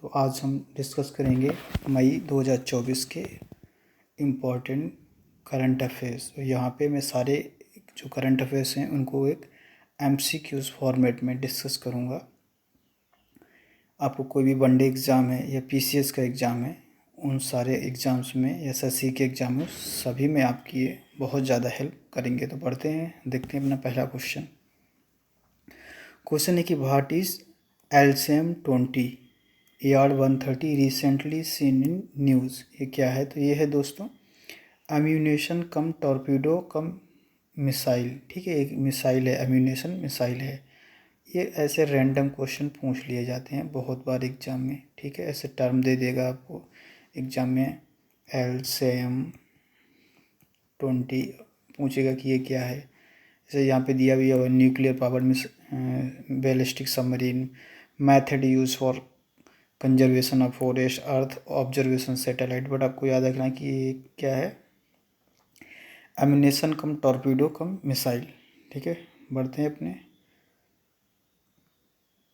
तो आज हम डिस्कस करेंगे मई 2024 के इम्पोर्टेंट करंट अफेयर्स। तो यहाँ पे मैं सारे जो करंट अफेयर्स हैं उनको एक MCQs फॉर्मेट में डिस्कस करूँगा। आपको कोई भी वनडे एग्ज़ाम है या PCS का एग्ज़ाम है, उन सारे एग्ज़ाम्स में, SSC के एग्ज़ाम में, सभी में आपकी ये बहुत ज़्यादा हेल्प करेंगे। तो बढ़ते हैं, देखते हैं अपना पहला क्वेश्चन। क्वेश्चन है कि what is LCM-20 AR-130 recently seen in news. ये क्या है? तो ये है दोस्तों एम्यूनेशन कम टॉर्पीडो कम मिसाइल। ठीक है, एक मिसाइल है, एम्यूनेशन मिसाइल है। ये ऐसे रैंडम क्वेश्चन पूछ लिए जाते हैं बहुत बार एग्ज़ाम में। ठीक है, ऐसे टर्म दे देगा आपको एग्ज़ाम में, LCM-20 पूछेगा कि ये क्या है। जैसे यहाँ पे दिया भी है nuclear power ballistic submarine, method use for conservation of forest, earth observation satellite. But आपको याद रखना कि ये क्या है, एम्यूनेशन कम टॉर्पीडो कम मिसाइल। ठीक है, बढ़ते हैं अपने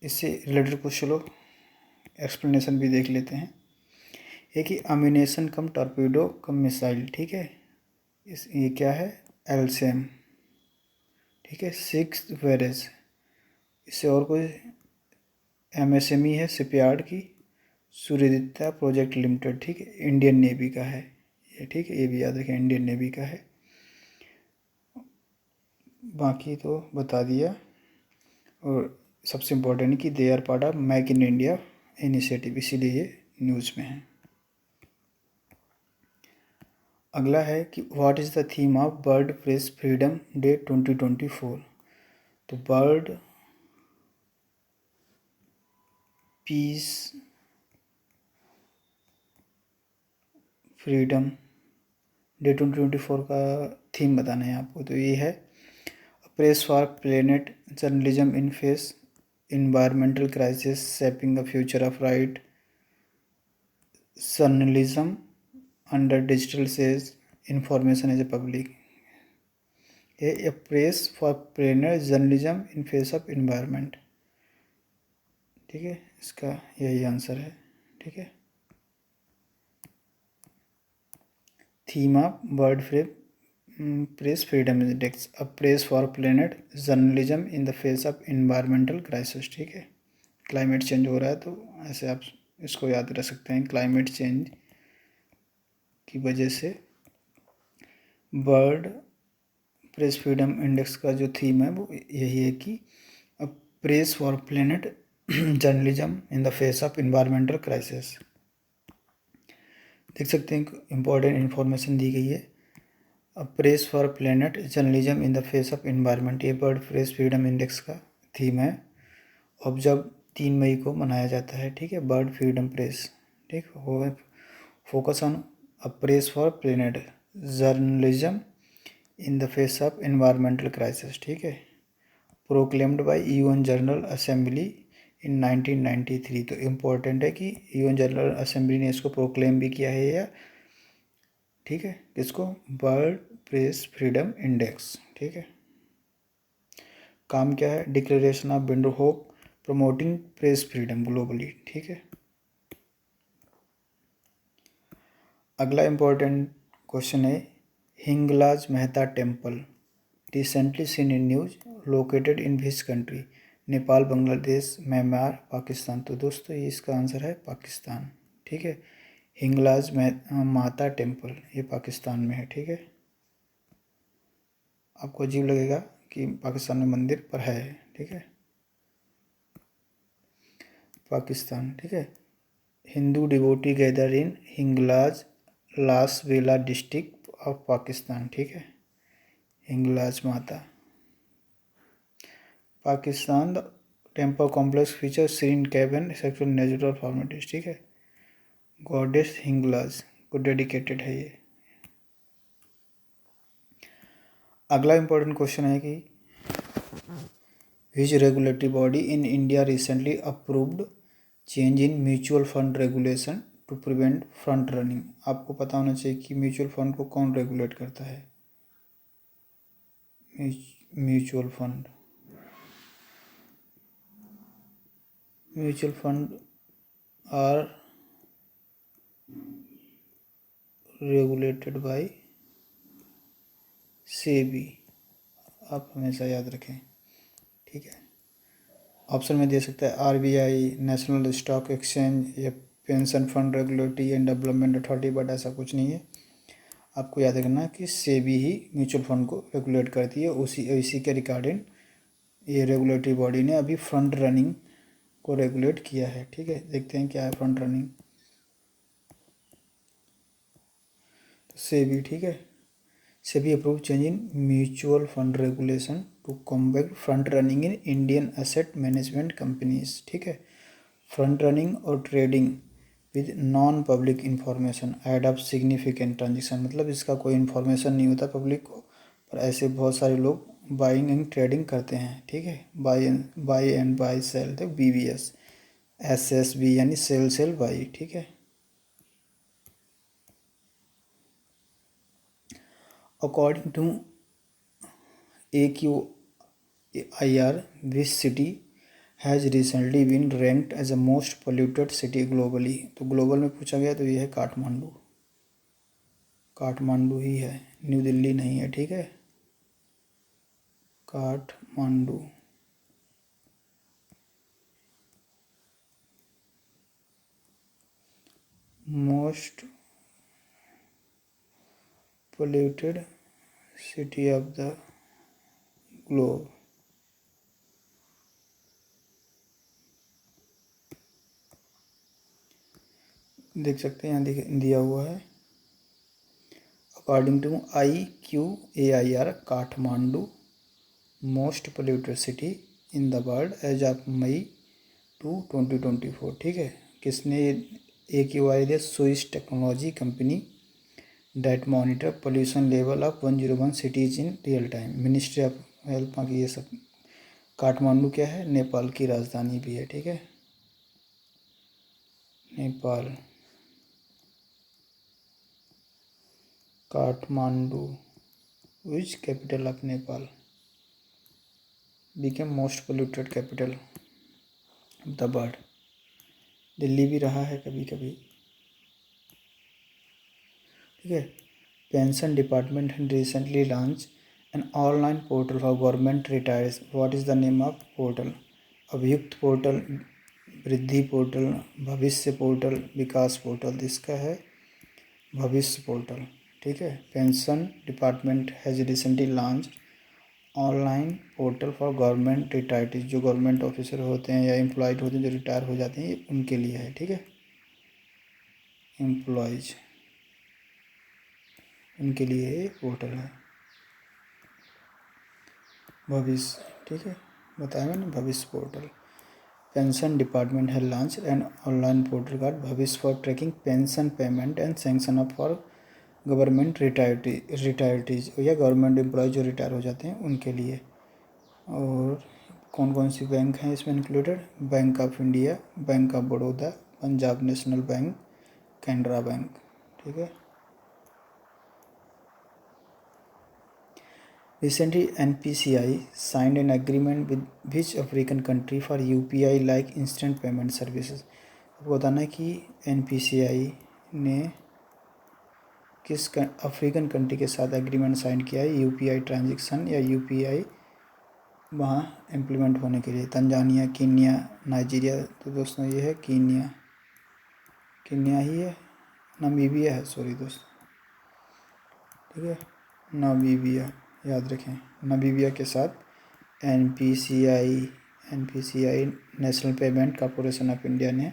इससे रिलेटेड कुछ चलो एक्सप्लेनेशन भी देख लेते हैं। ये कि एम्यूनेशन कम टॉर्पीडो कम मिसाइल, ठीक है, ये क्या है, LCM। ठीक है, 6 वेरेज। इससे और कोई MSME है शिपयार्ड की, सूर्यदत्ता प्रोजेक्ट लिमिटेड। ठीक है, इंडियन नेवी का है ये। ठीक है, ये भी याद रखें, इंडियन नेवी का है। बाकी तो बता दिया। और सबसे इम्पोर्टेंट कि they are part of make in India initiative, इसीलिए ये न्यूज़ में है। अगला है कि what is the theme of world press freedom day 2024। तो बर्ड पीस फ्रीडम डे 2024 का थीम बताना है आपको। तो ये है press for planet, journalism in face environmental crisis, shaping the future of right, journalism under digital age, information as a public। a press for pioneer journalism in face of environment। ठीक है, इसका यही आंसर है। ठीक है, theme of world press freedom index, a press for planet journalism in the face of environmental crisis. ठीक है, climate change हो रहा है तो ऐसे आप इसको याद रख सकते हैं, क्लाइमेट चेंज की वजह से बर्ड प्रेस फ्रीडम इंडेक्स का जो थीम है वो यही है कि press for planet journalism in the face of environmental crisis. देख सकते हैं इम्पोर्टेंट इन्फॉर्मेशन दी गई है, press for planet journalism in the face of environment. ये बर्ड प्रेस फ्रीडम इंडेक्स का थीम है। अब जब 3 मई को मनाया जाता है, ठीक है, बर्ड फ्रीडम प्रेस। ठीक हो, focus on press for planet journalism in the face of environmental crisis. ठीक है, proclaimed by UN general assembly in 1993। तो इम्पोर्टेंट है कि UN जनरल असेंबली ने इसको प्रोक्लेम भी किया है या, ठीक है, इसको बर्ड प्रेस फ्रीडम इंडेक्स। ठीक है, काम क्या है, declaration of Windhoek promoting press freedom globally. ठीक है, अगला इम्पोर्टेंट क्वेश्चन है Hinglaj Mehta temple recently seen in news located in which country, Nepal, Bangladesh, Myanmar, Pakistan. तो दोस्तों ये इसका आंसर है पाकिस्तान। ठीक है, हिंगलाज माता टेम्पल ये पाकिस्तान में है। ठीक है, आपको अजीब लगेगा कि पाकिस्तान में मंदिर पर है। ठीक है, पाकिस्तान। ठीक है, Hindu devotee gather in Hinglaj Las Bela district of Pakistan. ठीक है, Hinglaj Mata Pakistan. The temple complex feature serene cabin sexual natural formations. ठीक है, गॉडेस हिंगलाज को डेडिकेटेड है ये। अगला इंपॉर्टेंट क्वेश्चन है कि which regulatory body in India recently approved change in mutual fund regulation to prevent front running. आपको पता होना चाहिए कि म्यूचुअल फंड को कौन रेगुलेट करता है। Mutual fund are regulated by SEBI, आप हमेशा याद रखें, ठीक है। ऑप्शन में दे सकता है आरबीआई, नेशनल स्टॉक एक्सचेंज या pension fund regulatory and development authority, but ऐसा कुछ नहीं है। आपको याद रखना कि सेबी ही म्यूचुअल फंड को रेगुलेट करती है। उसी के रिगार्डिंग ये रेगुलेटरी बॉडी ने अभी फंड रनिंग को रेगुलेट किया है, ठीक है। देखते हैं क्या है फंड रनिंग। तो सेबी, ठीक है, SEBI approve change in mutual fund regulation to combat front running in Indian asset management companies, ठीक है। फ्रंट रनिंग और trading with non public information ahead of significant transaction, मतलब इसका कोई इन्फॉर्मेशन नहीं होता पब्लिक को, पर ऐसे बहुत सारे लोग बाइंग एंड ट्रेडिंग करते हैं, ठीक है। बाई सेल, तो BVS, SSB यानी सेल बाई, ठीक है। According to AQAIR, which city has recently been ranked as a most polluted city globally, तो ग्लोबल में पूछा गया तो ये है काठमांडू। काठमांडू ही है, न्यू दिल्ली नहीं है, ठीक है। Kathmandu. Most polluted city of the globe, देख सकते हैं यहाँ दिया हुआ है। According to IQAIR, Kathmandu most polluted city in the world as of May 2024, ठीक है। किसने AQAI दिया? Swiss technology company that monitor pollution level of 101 cities in real time, ministry of health, बाकी ये सब। काठमांडू क्या है? नेपाल की राजधानी भी है, ठीक है। Nepal, Kathmandu which capital of Nepal became most polluted capital of the world. Delhi भी रहा है कभी कभी, ठीक है। Pension department had recently launch an online portal for government retirees, what is the name of portal? Abhiyukt portal, Vriddhi portal, Bhavishya portal, Vikas portal. इसका है Bhavishya portal, ठीक है। Pension department has recently launch online portal for government retirees, जो government officer होते हैं या employed होते हैं जो रिटायर हो जाते हैं, ये उनके लिए है, ठीक है। एम्प्लॉयज, उनके लिए ये पोर्टल है। भविष्य, ठीक है, बताया मैंने, भविष्य पोर्टल। पेंशन डिपार्टमेंट है launch and online portal called Bhavishya for tracking pension payment and sanction up for government retirees या गवर्नमेंट एम्प्लॉय जो रिटायर हो जाते हैं उनके लिए। और कौन कौन सी बैंक हैं इसमें included? Bank of India, bank of Baroda, Punjab national bank, Canara bank, ठीक है। Recently, NPCI signed an agreement with which African country for UPI like instant payment services? आपको बताना है कि NPCI ने किस अफ्रीकन कंट्री के साथ एग्रीमेंट साइन किया है UPI ट्रांजेक्शन या UPI वहाँ इम्प्लीमेंट होने के लिए। तंजानिया, कीनिया, नाइजीरिया, तो दोस्तों ये है कीनिया, कीनिया ही है, नामीबिया है, सॉरी दोस्त, ठीक है, नामीबिया, याद रखें। नामीबिया के साथ NPCI national payment corporation of India ने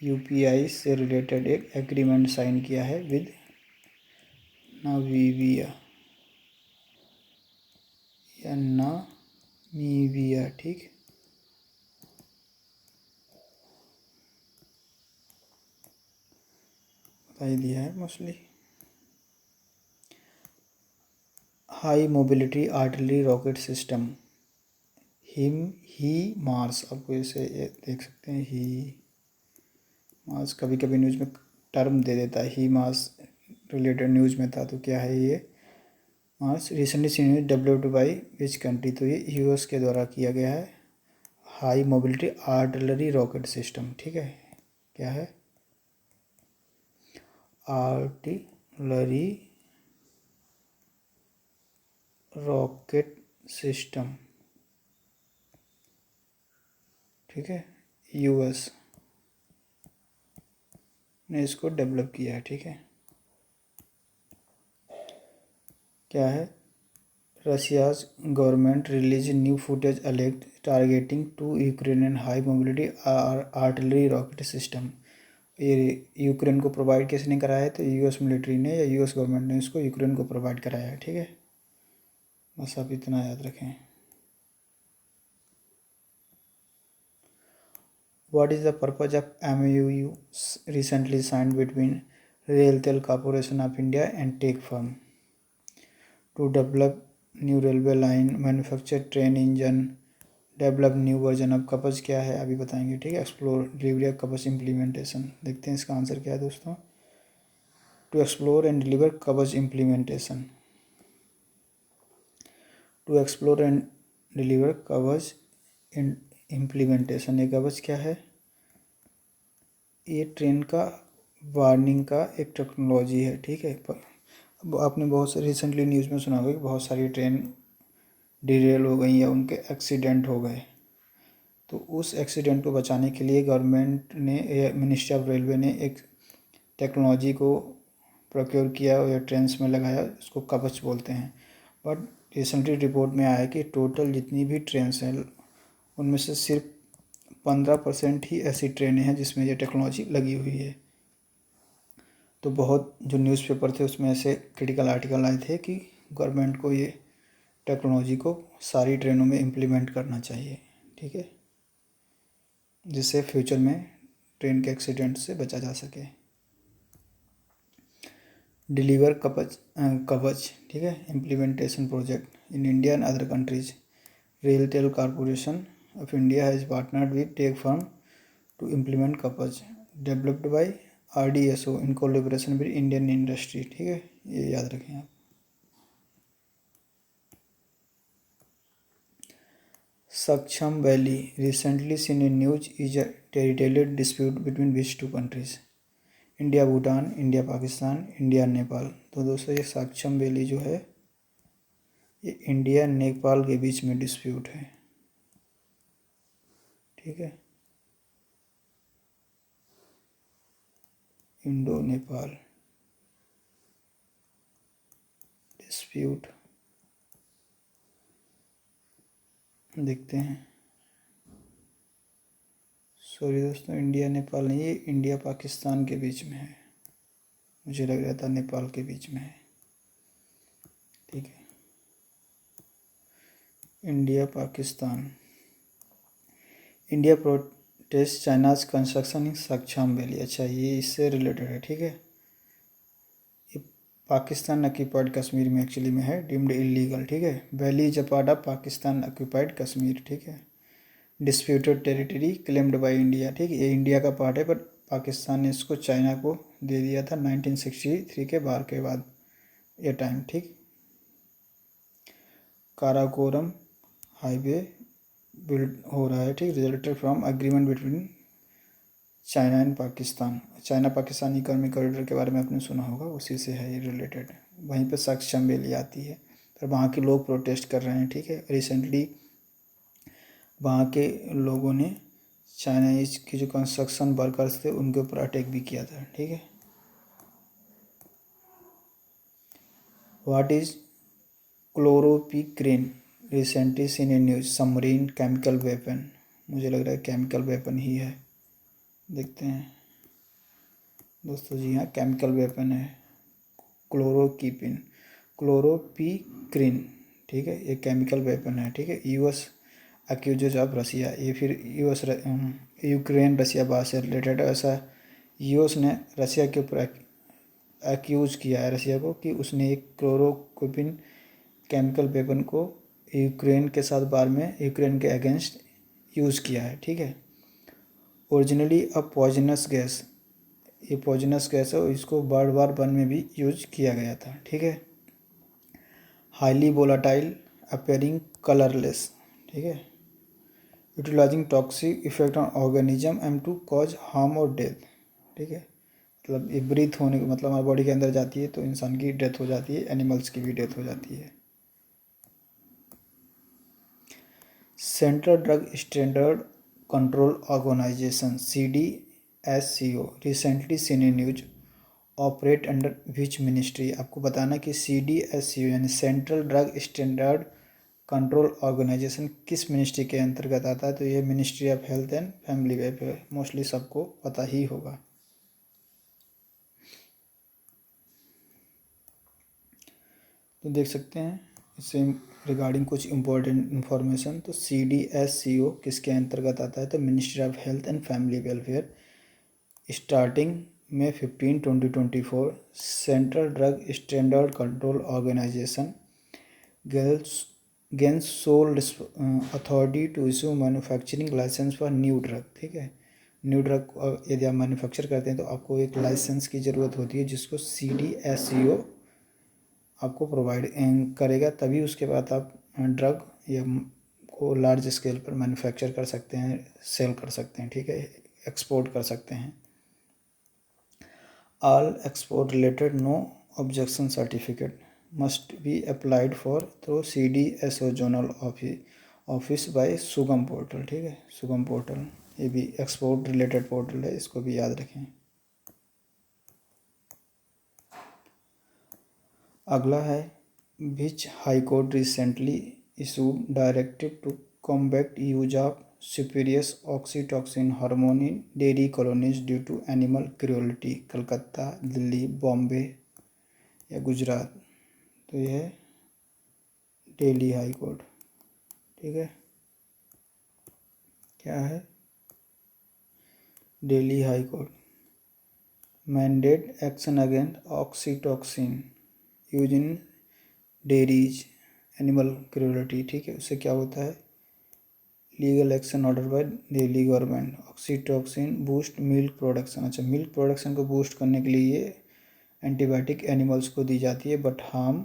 UPI से रिलेटेड एक एग्रीमेंट साइन किया है विद नामीबिया या नामीबिया, ठीक। बता ही दिया है mostly. High mobility artillery rocket system HIMARS, आपको इसे देख सकते हैं, ही मार्स कभी कभी न्यूज़ में टर्म दे देता है, ही मार्स रिलेटेड न्यूज़ में था, तो क्या है ये? Mars recently seen developed by which country, तो ये US के द्वारा किया गया है। High mobility artillery rocket system, ठीक है। क्या है? आर्टिलरी रॉकेट सिस्टम, ठीक है, यूएस ने इसको डेवलप किया है, ठीक है। क्या है? Russia's government release new footage alert targeting two Ukrainian high mobility artillery rocket system. ये यूक्रेन को प्रोवाइड किसने कराया है? तो यूएस मिलिट्री ने या यूएस गवर्नमेंट ने इसको यूक्रेन को प्रोवाइड कराया है, ठीक है। बस आप इतना याद रखें। What is the purpose of MOU recently signed between RailTel Corporation of India and Tech Firm to develop new railway line, manufacture train engine, develop new version of Kavach? क्या है अभी बताएंगे, ठीक है। Explore delivery of Kavach implementation. देखते हैं इसका answer क्या है दोस्तों। To explore and deliver Kavach implementation, to explore and deliver Kavach implementation. ये कवच क्या है? ये ट्रेन का वार्निंग का एक टेक्नोलॉजी है, ठीक है। आपने बहुत सारी रिसेंटली न्यूज़ में सुना होगा कि बहुत सारी ट्रेन डिरेल हो गई या उनके एक्सीडेंट हो गए, तो उस एक्सीडेंट को बचाने के लिए गवर्नमेंट ने या मिनिस्ट्री ऑफ रेलवे ने एक टेक्नोलॉजी को प्रोक्योर किया या ट्रेन्स में लगाया, उसको कवच बोलते हैं। बट रिसेंटली रिपोर्ट में आया है कि टोटल जितनी भी ट्रेन्स हैं उनमें से सिर्फ 15% ही ऐसी ट्रेनें हैं जिसमें ये टेक्नोलॉजी लगी हुई है। तो बहुत जो न्यूज़पेपर थे उसमें ऐसे क्रिटिकल आर्टिकल आए थे कि गवर्नमेंट को ये टेक्नोलॉजी को सारी ट्रेनों में इम्प्लीमेंट करना चाहिए, ठीक है, जिससे फ्यूचर में ट्रेन के एक्सीडेंट से बचा जा सके। डिलीवर कवच, ठीक है, implementation project in India and other countries. RailTel corporation of India has partnered with tech firm to implement Kavach developed by RDSO in collaboration with Indian industry, ठीक है, ये याद रखें आप। Saksham Valley recently seen in news is a territorial dispute between which two countries? India Bhutan, India Pakistan, India Nepal. तो दोस्तों ये Saksham valley जो है ये इंडिया नेपाल के बीच में डिस्प्यूट है, ठीक है, इंडो नेपाल डिस्प्यूट। देखते हैं, सॉरी दोस्तों, इंडिया नेपाल नहीं, ये इंडिया पाकिस्तान के बीच में है, मुझे लग रहा था नेपाल के बीच में है, ठीक है। India Pakistan. India protest China's construction in Shaksgam valley. अच्छा, ये इससे रिलेटेड है, ठीक है। ये पाकिस्तान ऑक्यूपाइड कश्मीर में एक्चुअली में है, डीम्ड इलीगल, ठीक है। Valley is a part of Pakistan occupied Kashmir, ठीक है। Disputed territory claimed by India, ठीक है, ये इंडिया का पार्ट है बट पाकिस्तान ने इसको चाइना को दे दिया था 1963 के बार के बाद ये टाइम, ठीक। काराकोरम हाईवे बिल्ड हो रहा है, ठीक, resulted from agreement between China and Pakistan. China Pakistan economic corridor के बारे में आपने सुना होगा, उसी से है ये रिलेटेड। वहीं पे सक्छम वैली आती है, पर वहाँ के लोग प्रोटेस्ट कर रहे हैं, ठीक है। रिसेंटली वहाँ के लोगों ने चाइनीज के जो कंस्ट्रक्शन वर्कर्स थे उनके ऊपर अटैक भी किया था, ठीक है। What is chloropicrin recently seen in news? Submarine chemical weapon. मुझे लग रहा है केमिकल वेपन ही है, देखते हैं दोस्तों। जी हाँ, केमिकल वेपन है क्लोरोपिक्रेन, ठीक है, ये केमिकल वेपन है, ठीक है। यूएस अक्यूजेज ऑफ रसिया, ये फिर यूक्रेन रसिया बात से रिलेटेड है। ऐसा यूएस ने रसिया के ऊपर एक्यूज़ किया है रसिया को कि उसने एक क्लोरोक्विन केमिकल वेपन को यूक्रेन के साथ बार में यूक्रेन के अगेंस्ट यूज़ किया है, ठीक है। ओरिजिनली अ पॉइजनस गैस, ये पॉइजनस गैस है और इसको वर्ल्ड वार 1 में भी यूज किया गया था, ठीक है। हाईली वोलाटाइल अपेयरिंग कलरलेस, ठीक है। Utilising toxic effect on organism and to cause harm और डेथ। ठीक है, मतलब ये ब्रीथ होने का मतलब हमारी बॉडी के अंदर जाती है तो इंसान की डेथ हो जाती है, एनिमल्स की भी डेथ हो जाती है। Central drug standard control organisation CDSCO recently seen in news operate under which ministry. आपको बताना कि CDSCO यानी central drug standard control organisation किस मिनिस्ट्री के अंतर्गत आता है, तो ये ministry of health and family welfare, mostly सबको पता ही होगा। तो देख सकते हैं इससे रिगार्डिंग कुछ इम्पोर्टेंट इन्फॉर्मेशन। तो CDSCO किसके अंतर्गत आता है, तो ministry of health and family welfare. Starting May 15, 2024 central drug standard control organisation gains sole authority to issue manufacturing licence for new drug. ठीक है, न्यू ड्रग यदि आप मैन्युफैक्चर करते हैं तो आपको एक लाइसेंस की ज़रूरत होती है, जिसको CDSCO आपको प्रोवाइड करेगा, तभी उसके बाद आप ड्रग या को लार्ज स्केल पर मैन्युफैक्चर कर सकते हैं, सेल कर सकते हैं। ठीक है, एक्सपोर्ट कर सकते हैं। All export related no objection certificate must be applied for through CDSO zonal office by Sugam portal. ठीक है, सुगम पोर्टल ये भी एक्सपोर्ट रिलेटेड पोर्टल है, इसको भी याद रखें। अगला है which high court recently issued directive to combat use of spurious oxytocin hormone in dairy colonies due to animal cruelty. Calcutta, Delhi, Bombay या गुजरात, तो ये है दिल्ली हाई कोर्ट। ठीक है, क्या है, Delhi high court mandate action against oxytocin use in dairies animal cruelty. ठीक है, उससे क्या होता है, legal action order by Delhi government. Oxytocin boost milk production. अच्छा, मिल्क प्रोडक्शन को बूस्ट करने के लिए ये एंटीबायोटिक एनिमल्स को दी जाती है, but harm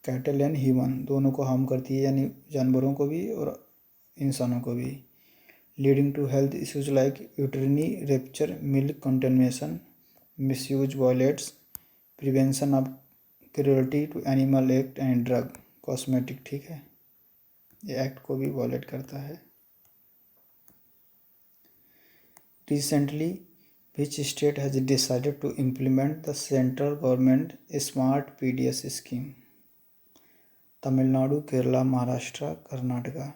cattle and human, दोनों को हार्म करती है, यानी जानवरों को भी और इंसानों को भी। Leading to health issues like uterine rupture, milk contamination, misuse, violates prevention of cruelty to animal act and drug cosmetic. ठीक है, ये एक्ट को भी वायलेट करता है। Recently which state has decided to implement the central government smart PDS scheme. Tamil Nadu, Kerala, Maharashtra, Karnataka.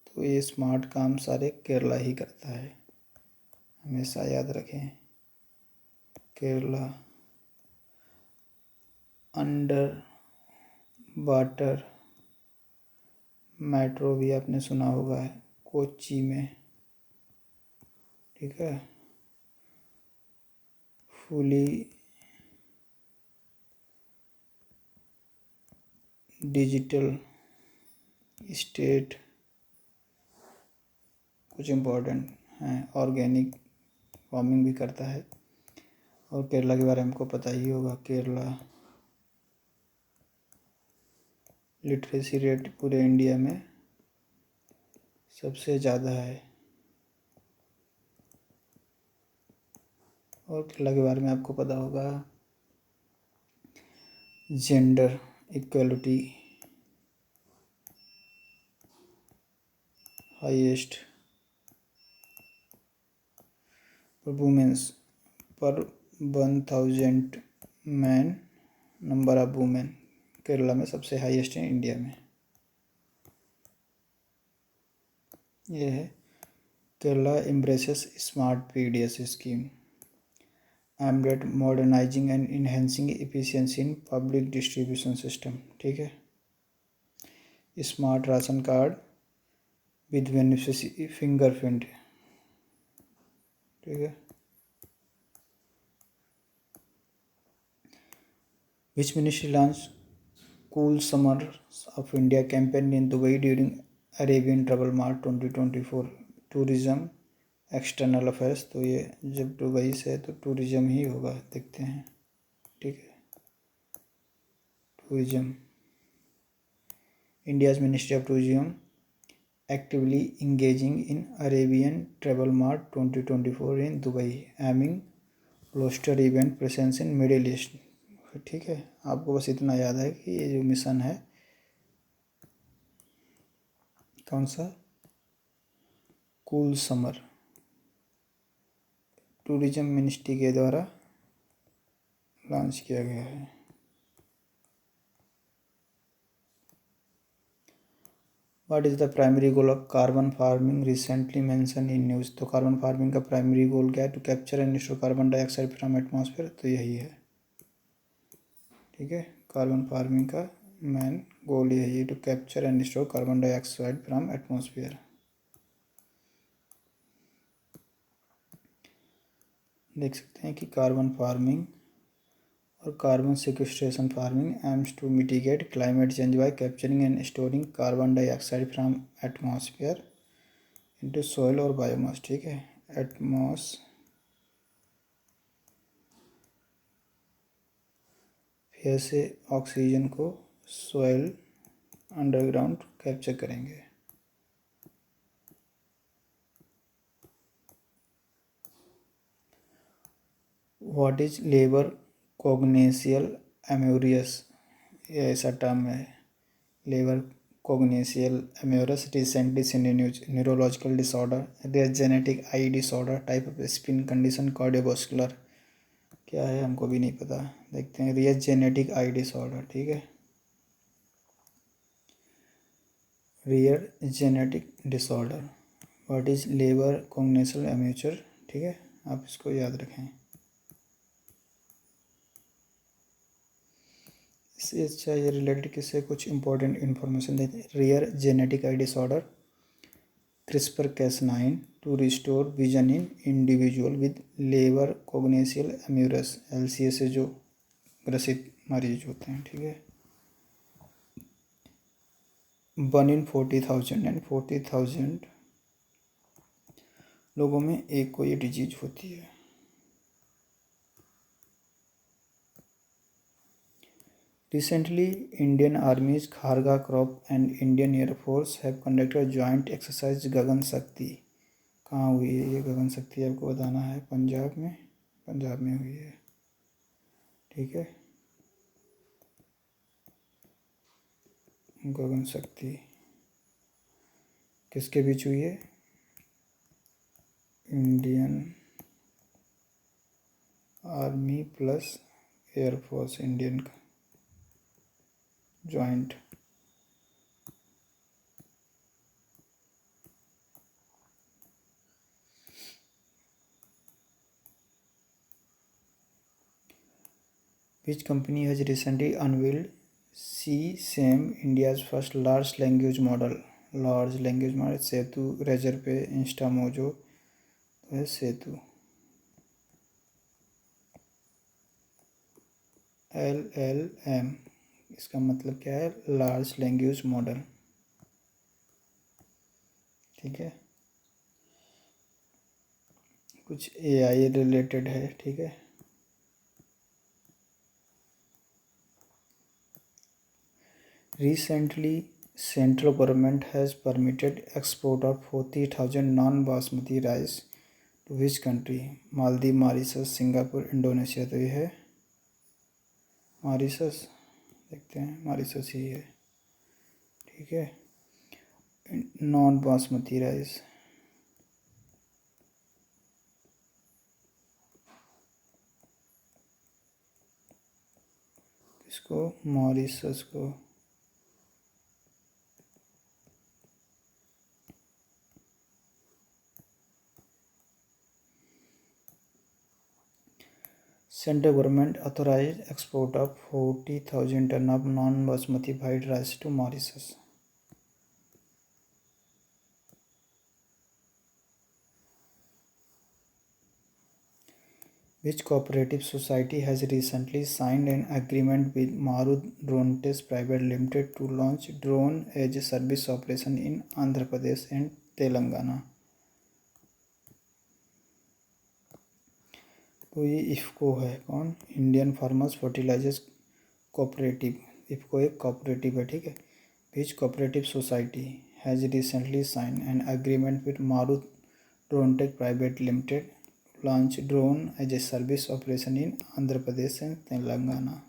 तो ये smart काम सारे केरला ही करता है, हमेशा याद रखें। केरला अंडर वाटर मेट्रो भी आपने सुना होगा है कोच्चि में। ठीक है, फुली डिजिटल स्टेट, कुछ इम्पोर्टेंट हैं, ऑर्गेनिक फार्मिंग भी करता है। और केरला के बारे में हमको पता ही होगा, केरला लिटरेसी रेट पूरे इंडिया में सबसे ज़्यादा है। और केरला के बारे में आपको पता होगा जेंडर इक्वलिटी हाईएस्ट पर वुमेन्स पर 1000 man number of women, Kerala में सबसे हाईएस्ट है इंडिया में। ये है Kerala embraces smart PDS scheme aimed at modernizing and enhancing efficiency in public distribution system। ठीक है, smart ration card with beneficiary fingerprint. ठीक है, which ministry launch cool summer of India campaign in Dubai during Arabian travel mart 2024। Tourism external affairs, तो ये जब Dubai से है तो टूरिज्म ही होगा, देखते हैं। ठीक है, tourism India's ministry of tourism actively engaging in Arabian Travel Mart 2024 in Dubai, aiming roster event presence in Middle East। ठीक है, आपको बस इतना याद है कि ये जो मिशन है कौन सा, कूल समर, टूरिज्म मिनिस्ट्री के द्वारा लॉन्च किया गया है। What is the primary goal of carbon farming recently mention in news. तो कार्बन फार्मिंग का प्राइमरी गोल क्या है, to capture and store carbon dioxide from atmosphere, तो यही है। ठीक है, कार्बन फार्मिंग का मेन गोल यही है, to capture and store carbon dioxide from atmosphere. देख सकते हैं कि कार्बन फार्मिंग और carbon sequestration farming aims to mitigate climate change by capturing and storing carbon dioxide from atmosphere into soil और biomass. ठीक है, एटमॉस्फेयर से ऑक्सीजन को सॉइल अंडरग्राउंड कैप्चर करेंगे। What is Leber congenital amaurosis, ये ऐसा term है, Leber congenital amaurosis, recently seen neurological disorder, rare genetic eye disorder, type of spin condition, cardiovascular, क्या है हमको भी नहीं पता, देखते हैं। रेयर जेनेटिक आई डिसऑर्डर, ठीक है, rare genetic disorder. What is Leber congenital एम्यूचर, ठीक है, आप इसको याद रखें। इससे अच्छा ये रिलेटेड किससे कुछ इंपॉर्टेंट इन्फॉर्मेशन देते हैं। Rare genetic eye disorder CRISPR-Cas9 to restore vision in individual with Leber congenital amaurosis, LCA से जो ग्रसित मरीज होते हैं। ठीक है, 1 in 40,000 एंड 40,000 लोगों में एक को ये डिजीज होती है। Recently, Indian Army's Kharga Corps and Indian Air Force have conducted joint exercise गगन शक्ति। कहाँ हुई है ये गगन शक्ति, आपको बताना है। पंजाब में हुई है। ठीक है, गगन शक्ति किसके बीच हुई है, Indian army plus air force, Indian का joint. Which company has recently unveiled CSAM, India's first large language model? Setu, razor पे, इंस्टामोजो, तो है सेतु। LLM, इसका मतलब क्या है, लार्ज लैंग्वेज मॉडल। ठीक है, कुछ AI रिलेटेड है। ठीक है, recently central government has permitted export of 40,000 non basmati rice to which country? Maldives, Mauritius, Singapore, Indonesia. तो ये है मॉरिशस, देखते हैं मॉरिशस ही है। ठीक है, नॉन बासमती राइस, इसको मॉरिशस को। Central government authorized export of 40,000 ton of non-basmati white rice to Mauritius. Which cooperative society has recently signed an agreement with Marud Drone Private Limited to launch drone as a service operation in Andhra Pradesh and Telangana? तो ये इफ़को है, कौन, Indian farmers fertilisers cooperative. IFFCO एक cooperative है। ठीक है, which cooperative society has recently signed an agreement with Marut Drone Tech Private Limited to launch drone as a service operation in Andhra Pradesh and Telangana.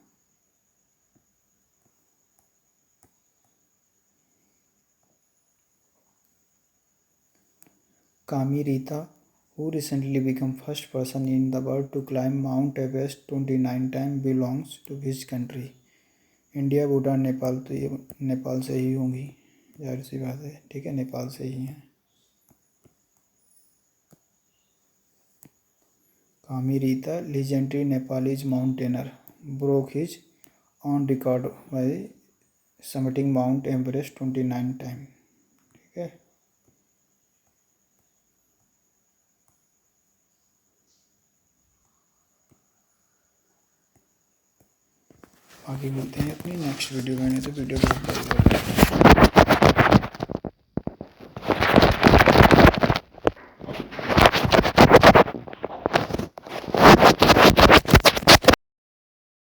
Kami Rita, who recently became first person in the world to climb Mount Everest 29 times, belongs to which country? India, Bhutan, Nepal. तो ये नेपाल से ही होंगी, जाहिर सी बात है। ठीक है, नेपाल से ही है। Kami Rita, legendary Nepalese mountaineer, broke his own record by summiting Mount Everest 29 times। ठीक है, आगे मिलते हैं अपनी नेक्स्ट वीडियो में। तो वीडियो को